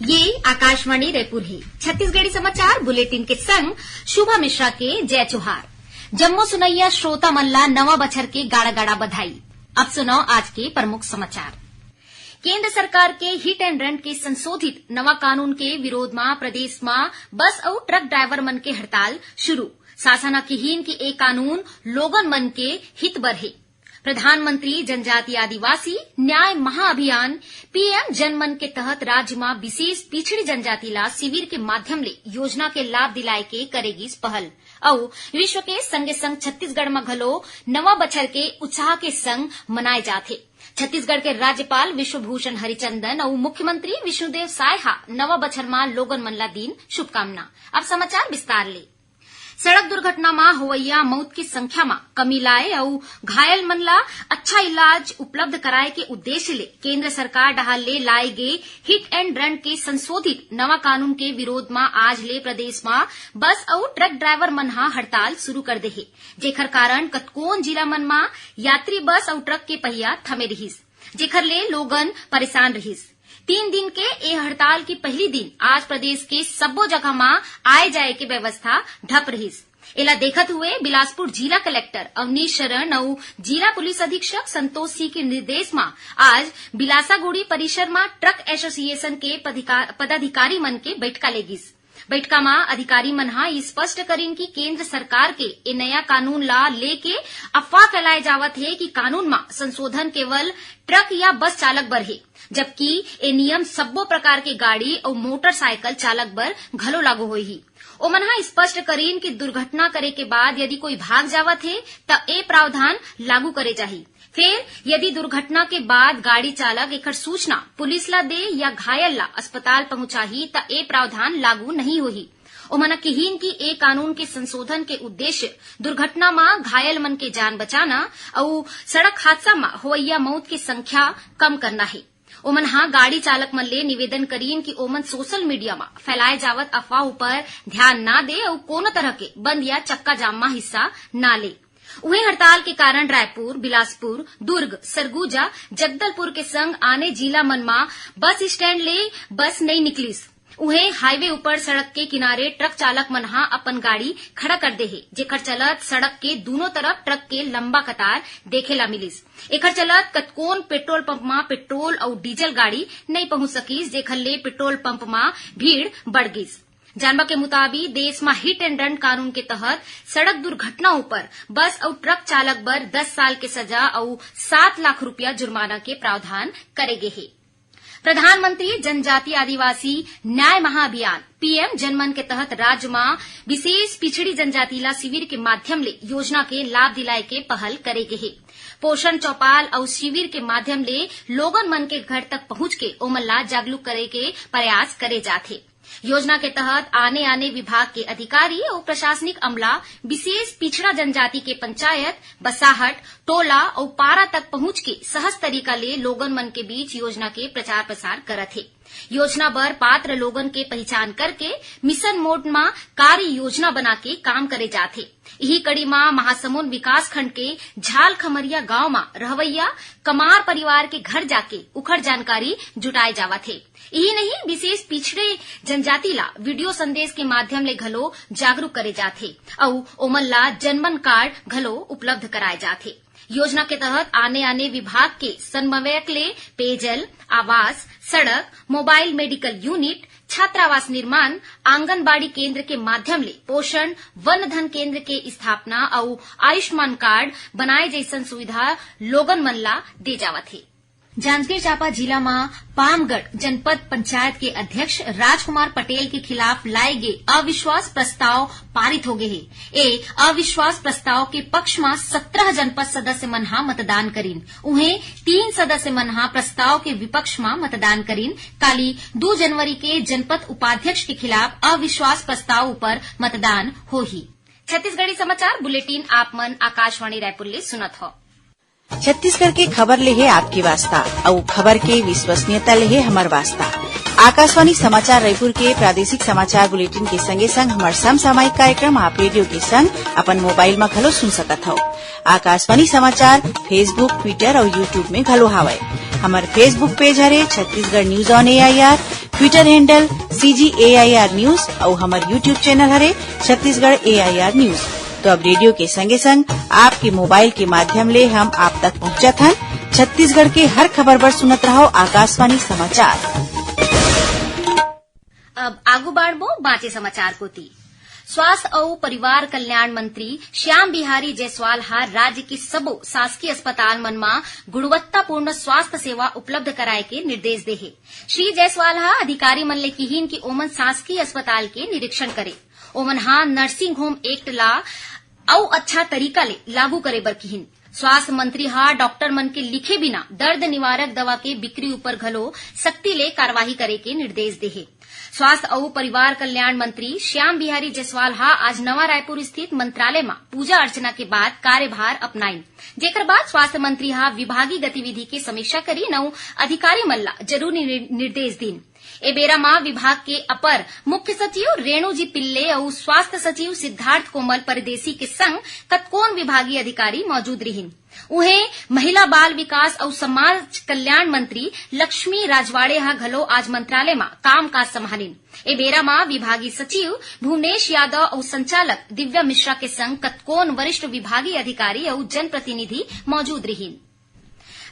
ये आकाशवाणी रायपुर है। छत्तीसगढ़ी समाचार बुलेटिन के संग शुभा मिश्रा के जय चौहार। जम्मो सुनैया श्रोता मनला नवा बछर के गाड़ा गाड़ा बधाई। अब सुनो आज के प्रमुख समाचार। केंद्र सरकार के हिट एंड रन के संशोधित नवा कानून के विरोध में प्रदेश में बस और ट्रक ड्राइवर मन के हड़ताल शुरू। शासन की हीन की एक कानून लोगन मन के हित बर है। प्रधानमंत्री जनजातीय आदिवासी न्याय महाअभियान पीएम जनमन के तहत राज्य में विशेष पिछड़ी जनजाति ला शिविर के माध्यम ले योजना के लाभ दिलाए के करेगी पहल। और विश्व के संगे संग छत्तीसगढ़ में घलो नवा बछर के उत्साह के संग मनाए जाते। छत्तीसगढ़ के राज्यपाल विश्वभूषण हरिचंदन और मुख्यमंत्री विष्णुदेव साय हा नवा बछर में लोगन मन ला दिन शुभकामना। अब समाचार विस्तार ले। सड़क दुर्घटना में होवैया मौत की संख्या में कमी लाए और घायल मन ला अच्छा इलाज उपलब्ध कराए के उद्देश्य ले केंद्र सरकार डहाल ले लाए गए हिट एंड रन के संशोधित नवा कानून के विरोध में आज ले प्रदेश में बस और ट्रक ड्राइवर मन हा हड़ताल शुरू कर दे है। जेकर कारण कतकोन जिला मन में यात्री बस और ट्रक के पहिया थमे रहिस, जेकर ले लोगन परेशान रहिस। 3 दिन के ए हड़ताल की पहली दिन आज प्रदेश के सब्बो जगह में आए जाए के व्यवस्था ढप रहिस। एला देखत हुए बिलासपुर जिला कलेक्टर अवनीश शरण और जिला पुलिस अधीक्षक संतोष सिंह के निर्देश में आज बिलासागुड़ी परिसर में ट्रक एसोसिएशन के पदाधिकारी मन के बैठका लेगिस। बैठका में अधिकारी मन हा स्पष्ट करीन कि केंद्र सरकार के ए नया कानून ला लेके अफवाह फैलाए जावत है कि कानून में संशोधन केवल ट्रक या बस चालक बर है, जबकि ए नियम सब्बो प्रकार के गाड़ी और मोटरसाइकिल चालक बर घलो लागू होई ही। ओमन हा स्पष्ट करीन कि दुर्घटना करे के बाद यदि कोई भाग जावत है त ए प्रावधान लागू करे जाही। फिर यदि दुर्घटना के बाद गाड़ी चालक एकर सूचना पुलिस ला दे या घायल ला अस्पताल पहुंचाही त ए प्रावधान लागू नहीं होही। ओमन कहीन की ए कानून के संशोधन के उद्देश्य दुर्घटना में घायल मन के जान बचाना और सड़क हादसा में होवैया मौत की संख्या कम करना है। ओमन हा गाड़ी चालक मन ले निवेदन करीन कि ओमन सोशल मीडिया में फैलाए जावत अफवाह पर ध्यान ना दे और कोनो तरह के बंद या चक्का जाम में हिस्सा ना ले। उहे हड़ताल के कारण रायपुर, बिलासपुर, दुर्ग, सरगुजा, जगदलपुर के संग आने जिला मन में बस स्टैंड ले बस नहीं निकलिस। उहे हाईवे ऊपर सड़क के किनारे ट्रक चालक मन हा अपन गाड़ी खड़ा कर दे है, जेकर चलत सड़क के दोनों तरफ ट्रक के लंबा कतार देखेला मिलिस। एकर चलत कतकोन पेट्रोल पंप में पेट्रोल और डीजल गाड़ी नहीं पहुंच सकिस, जेकर ले पेट्रोल पंप में भीड़ बढ़ गिस। जानवा के मुताबिक देश में हिट एंड रन कानून के तहत सड़क दुर्घटनाओं पर बस और ट्रक चालक पर 10 साल के सजा और 7 लाख रुपया जुर्माना के प्रावधान करेगे है। प्रधानमंत्री जनजातीय आदिवासी न्याय महाअभियान पीएम जनमन के तहत राज्य में विशेष पिछड़ी जनजाति ला शिविर के माध्यम ले योजना के लाभ दिलाए के पहल करेगे है। पोषण चौपाल और शिविर के माध्यम ले लोगन मन के घर तक पहुंच के ओमन ला जागरूक करे के प्रयास करे जाथे। योजना के तहत आने विभाग के अधिकारी और प्रशासनिक अमला विशेष पिछड़ा जनजाति के पंचायत, बसाहट, टोला और पारा तक पहुंच के सहज तरीका ले लोगन मन के बीच योजना के प्रचार प्रसार करत है। योजना बर पात्र लोगन के पहचान करके मिशन मोड में कार्य योजना बना के काम करे जाथे। यही कड़ी में महासमुंद विकास खंड के झाल खमरिया गांव में रहवैया कमार परिवार के घर जाके उखड़ जानकारी जुटाए जावत है। यही नहीं, विशेष पिछड़े जनजाति ला वीडियो संदेश के माध्यम ले घलो जागरूक करे जाथे और ओमन ला जनमन कार्ड घलो उपलब्ध कराए जाथे। योजना के तहत आने विभाग के समन्वयक ले पेयजल, आवास, सड़क, मोबाइल मेडिकल यूनिट, छात्रावास निर्माण, आंगनबाड़ी केंद्र के माध्यम ले पोषण, वन धन केंद्र के स्थापना और आयुष्मान कार्ड बनाए जैसन सुविधा लोगन मन ला दे जावत है। जांजगीर चांपा जिला में पामगढ़ जनपद पंचायत के अध्यक्ष राजकुमार पटेल के खिलाफ लाए गए अविश्वास प्रस्ताव पारित हो गए हैं। ए अविश्वास प्रस्ताव के पक्ष में 17 जनपद सदस्य मन हा मतदान करीन। उन्हें 3 सदस्य मन हा प्रस्ताव के विपक्ष में मतदान करीन। काली 2 जनवरी के जनपद उपाध्यक्ष के खिलाफ अविश्वास प्रस्ताव पर मतदान होही। छत्तीसगढ़ी समाचार बुलेटिन आप मन आकाशवाणी रायपुर ले सुनत हो। छत्तीसगढ़ के खबर ले है आपकी वास्ता और खबर के विश्वसनीयता ले है हमार वास्ता। आकाशवाणी समाचार रायपुर के प्रादेशिक समाचार बुलेटिन के संगे संग हमार समसामयिक कार्यक्रम आप रेडियो के संग अपन मोबाइल में घलो सुन सकत हो। आकाशवाणी समाचार फेसबुक, ट्विटर और यूट्यूब में घलो हावय। हमार फेसबुक पेज हरे Chhattisgarh news on AIR, Twitter handle CGAIR news और हमार यूट्यूब चैनल हरे छत्तीसगढ़ AIR न्यूज। तो अब रेडियो के संगे संग आपके मोबाइल के माध्यम ले हम आप तक पहुंचत हन। छत्तीसगढ़ के हर खबर पर सुनत रहो आकाशवाणी समाचार। अब आगू बाढ़बो बाँचे समाचार कोती। स्वास्थ्य और परिवार कल्याण मंत्री श्याम बिहारी जायसवाल हार राज्य के सबो शासकीय अस्पताल मन में गुणवत्तापूर्ण स्वास्थ्य सेवा उपलब्ध कराए के निर्देश दे हे। श्री जायसवाल हा अधिकारी मन ले किहिन कि ओमन शासकीय अस्पताल के निरीक्षण करे, ओमन हा नर्सिंग होम एक्ट ला और अच्छा तरीका ले लागू करे बर किहिन। स्वास्थ्य मंत्री हा डॉक्टर मन के लिखे बिना दर्द निवारक दवा के बिक्री ऊपर घलो सख्ती ले कार्यवाही करे के निर्देश दे हे। स्वास्थ्य और परिवार कल्याण मंत्री श्याम बिहारी जायसवाल हा आज नवा रायपुर स्थित मंत्रालय में पूजा अर्चना के बाद कार्यभार अपनाइन, जेकर बाद स्वास्थ्य मंत्री हा विभागीय गतिविधि के समीक्षा करी नौ अधिकारी मन ला जरूरी निर्देश दीन। ए बेरा में विभाग के अपर मुख्य सचिव रेणुजी पिल्ले और स्वास्थ्य सचिव सिद्धार्थ कोमल परदेसी के संग कतकोन विभागीय अधिकारी मौजूद रहिन। उन्हें महिला बाल विकास और समाज कल्याण मंत्री लक्ष्मी राजवाड़े हा घलो आज मंत्रालय में कामकाज संभालिन। ए बेरा में विभागीय सचिव भुवनेश यादव और संचालक दिव्या मिश्रा के संग कतकोन वरिष्ठ विभागीय अधिकारी और जनप्रतिनिधि मौजूद रहिन।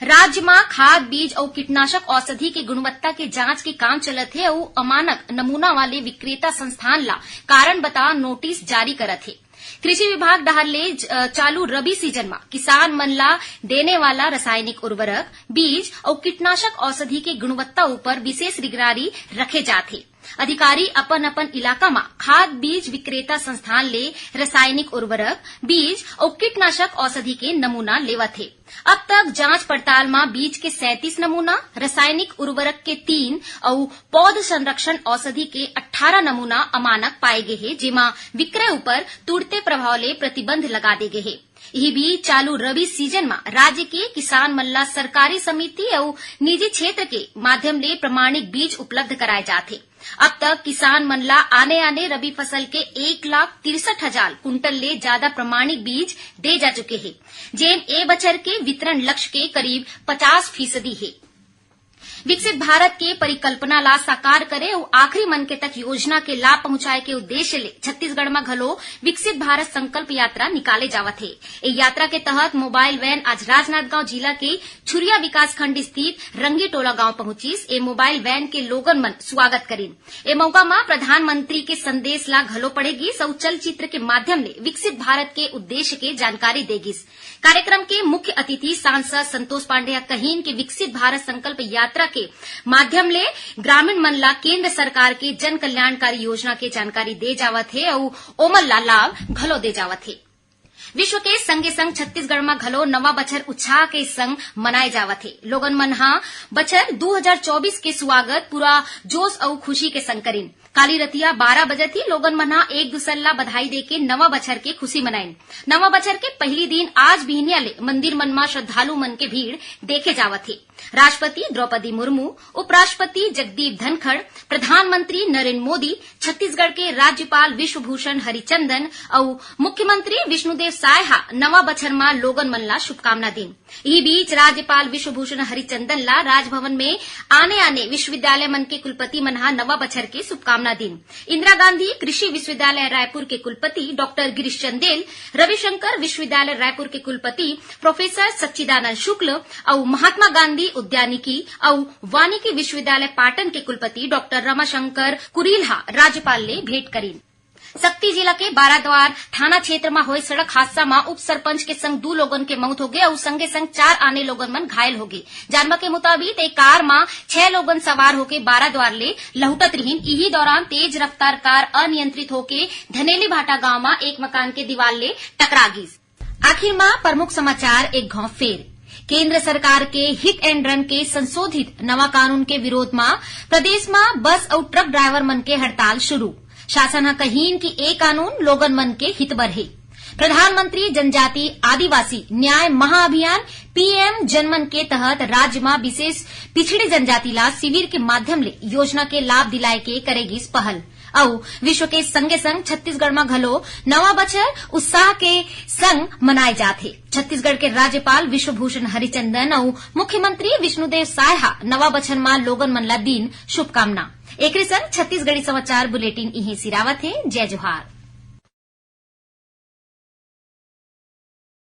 राज्य में खाद बीज और कीटनाशक औषधि की गुणवत्ता के जांच के काम चलत है और अमानक नमूना वाले विक्रेता संस्थान ला कारण बता नोटिस जारी करत है। कृषि विभाग डहर ले चालू रबी सीजन में किसान मन ला देने वाला रासायनिक उर्वरक, बीज और कीटनाशक औषधि के गुणवत्ता ऊपर विशेष निगरानी रखे जाते। अधिकारी अपन अपन इलाका में खाद बीज विक्रेता संस्थान ले रासायनिक उर्वरक, बीज और कीटनाशक औषधि के नमूना लेवत है। अब तक जांच पड़ताल में बीज के 37 नमूना, रासायनिक उर्वरक के 3 और पौध संरक्षण औषधि के 18 नमूना अमानक पाए गए हैं, जेमा विक्रय ऊपर तुरते प्रभाव ले प्रतिबंध लगा दे गए हैं। यही भी चालू रबी सीजन में राज्य के किसान मन ला सरकारी समिति और निजी क्षेत्र के माध्यम ले प्रमाणिक बीज उपलब्ध कराए जाते। अब तक किसान मन ला आने रबी फसल के 1,63,000 कुंटल ले ज्यादा प्रमाणिक बीज दे जा चुके हैं, जेन ए बछर के वितरण लक्ष्य के करीब 50% है। विकसित भारत के परिकल्पना ला साकार करे और आखिरी मनके तक योजना के लाभ पहुंचाए के उद्देश्य ले छत्तीसगढ़ में घलो विकसित भारत संकल्प यात्रा निकाले जावत है। इस यात्रा के तहत मोबाइल वैन आज राजनांदगांव जिला के छुरिया विकासखंड स्थित रंगी टोला गांव पहुंचीस। ए मोबाइल वैन के लोगन मन स्वागत करीन। ए मौका में प्रधानमंत्री के संदेश ला घलो पड़ेगी और चलचित्र के माध्यम ले विकसित भारत के उद्देश्य के जानकारी देगिस। कार्यक्रम के मुख्य अतिथि सांसद संतोष पांडेय कहीन के विकसित भारत संकल्प यात्रा के माध्यम ले ग्रामीण मन ला केंद्र सरकार के जन कल्याणकारी योजना के जानकारी दे जावत है और ओमन ला लाभ घलो दे जावत है। विश्व के संगे संग छत्तीसगढ़ में घलो नवा बछर उत्साह के संग मनाए जावत है। लोगन मन हा बछर 2024 के स्वागत पूरा जोश और खुशी के संग करीन। काली रतिया 12 बजे थी लोगन मन हा एक दूसर ला बधाई देके नवा बछर के खुशी मनाइन। नवा बछर के पहली दिन आज बिहनिया ले मंदिर मन में श्रद्धालु मन के भीड़ देखे जावत है। राष्ट्रपति द्रौपदी मुर्मू, उपराष्ट्रपति जगदीप धनखड़, प्रधानमंत्री नरेंद्र मोदी, छत्तीसगढ़ के राज्यपाल विश्वभूषण हरिचंदन और मुख्यमंत्री विष्णुदेव साय हा नवा बछर में लोगन मन ला शुभकामना दिन। इसी बीच राज्यपाल विश्वभूषण हरिचंदन ला राजभवन में आने विश्वविद्यालय मन के कुलपति मन हा नवा बछर के शुभकामना दिन। इंदिरा गांधी कृषि विश्वविद्यालय रायपुर के कुलपति डॉक्टर गिरीश चंदेल, रविशंकर विश्वविद्यालय रायपुर के कुलपति प्रोफेसर सच्चिदानंद शुक्ल और महात्मा गांधी उद्यानिकी और वानिकी विश्वविद्यालय पाटन के कुलपति डॉक्टर रमाशंकर कुरीलहा राज्यपाल ले भेंट करीन। सक्ती जिला के बाराद्वार थाना क्षेत्र में हुए सड़क हादसा में उप सरपंच के संग 2 लोगन के मौत हो गए और संगे संग 4 आने लोगन मन घायल हो गए। जानवा के मुताबिक एक कार में 6 लोगन सवार होके बाराद्वार ले लहुटत रहीन। इही दौरान तेज रफ्तार कार अनियंत्रित होके धनेली भाटा गांव में एक मकान के दीवार ले टकरा गई। आखिर में प्रमुख समाचार एक घाव फेर। केंद्र सरकार के हिट एंड रन के संशोधित नवा कानून के विरोध में प्रदेश में बस और ट्रक ड्राइवर मन के हड़ताल शुरू। शासन हा कहीन की ए कानून लोगन मन के हित बर है। प्रधानमंत्री जनजाति आदिवासी न्याय महाअभियान पीएम जनमन के तहत राज्य में विशेष पिछड़ी जनजाति ला शिविर के माध्यम ले योजना के लाभ दिलाए के करेगी पहल। और विश्व के संगे संग छत्तीसगढ़ में घलो नवा बछर उत्साह के संग मनाए जाते। छत्तीसगढ़ के राज्यपाल विश्वभूषण हरिचंदन और मुख्यमंत्री विष्णुदेव साय हा नवा बछर में लोगन मन ला दिन शुभकामना। एक संग छत्तीसगढ़ी समाचार बुलेटिन इहीं सिरावत है। जय जोहार।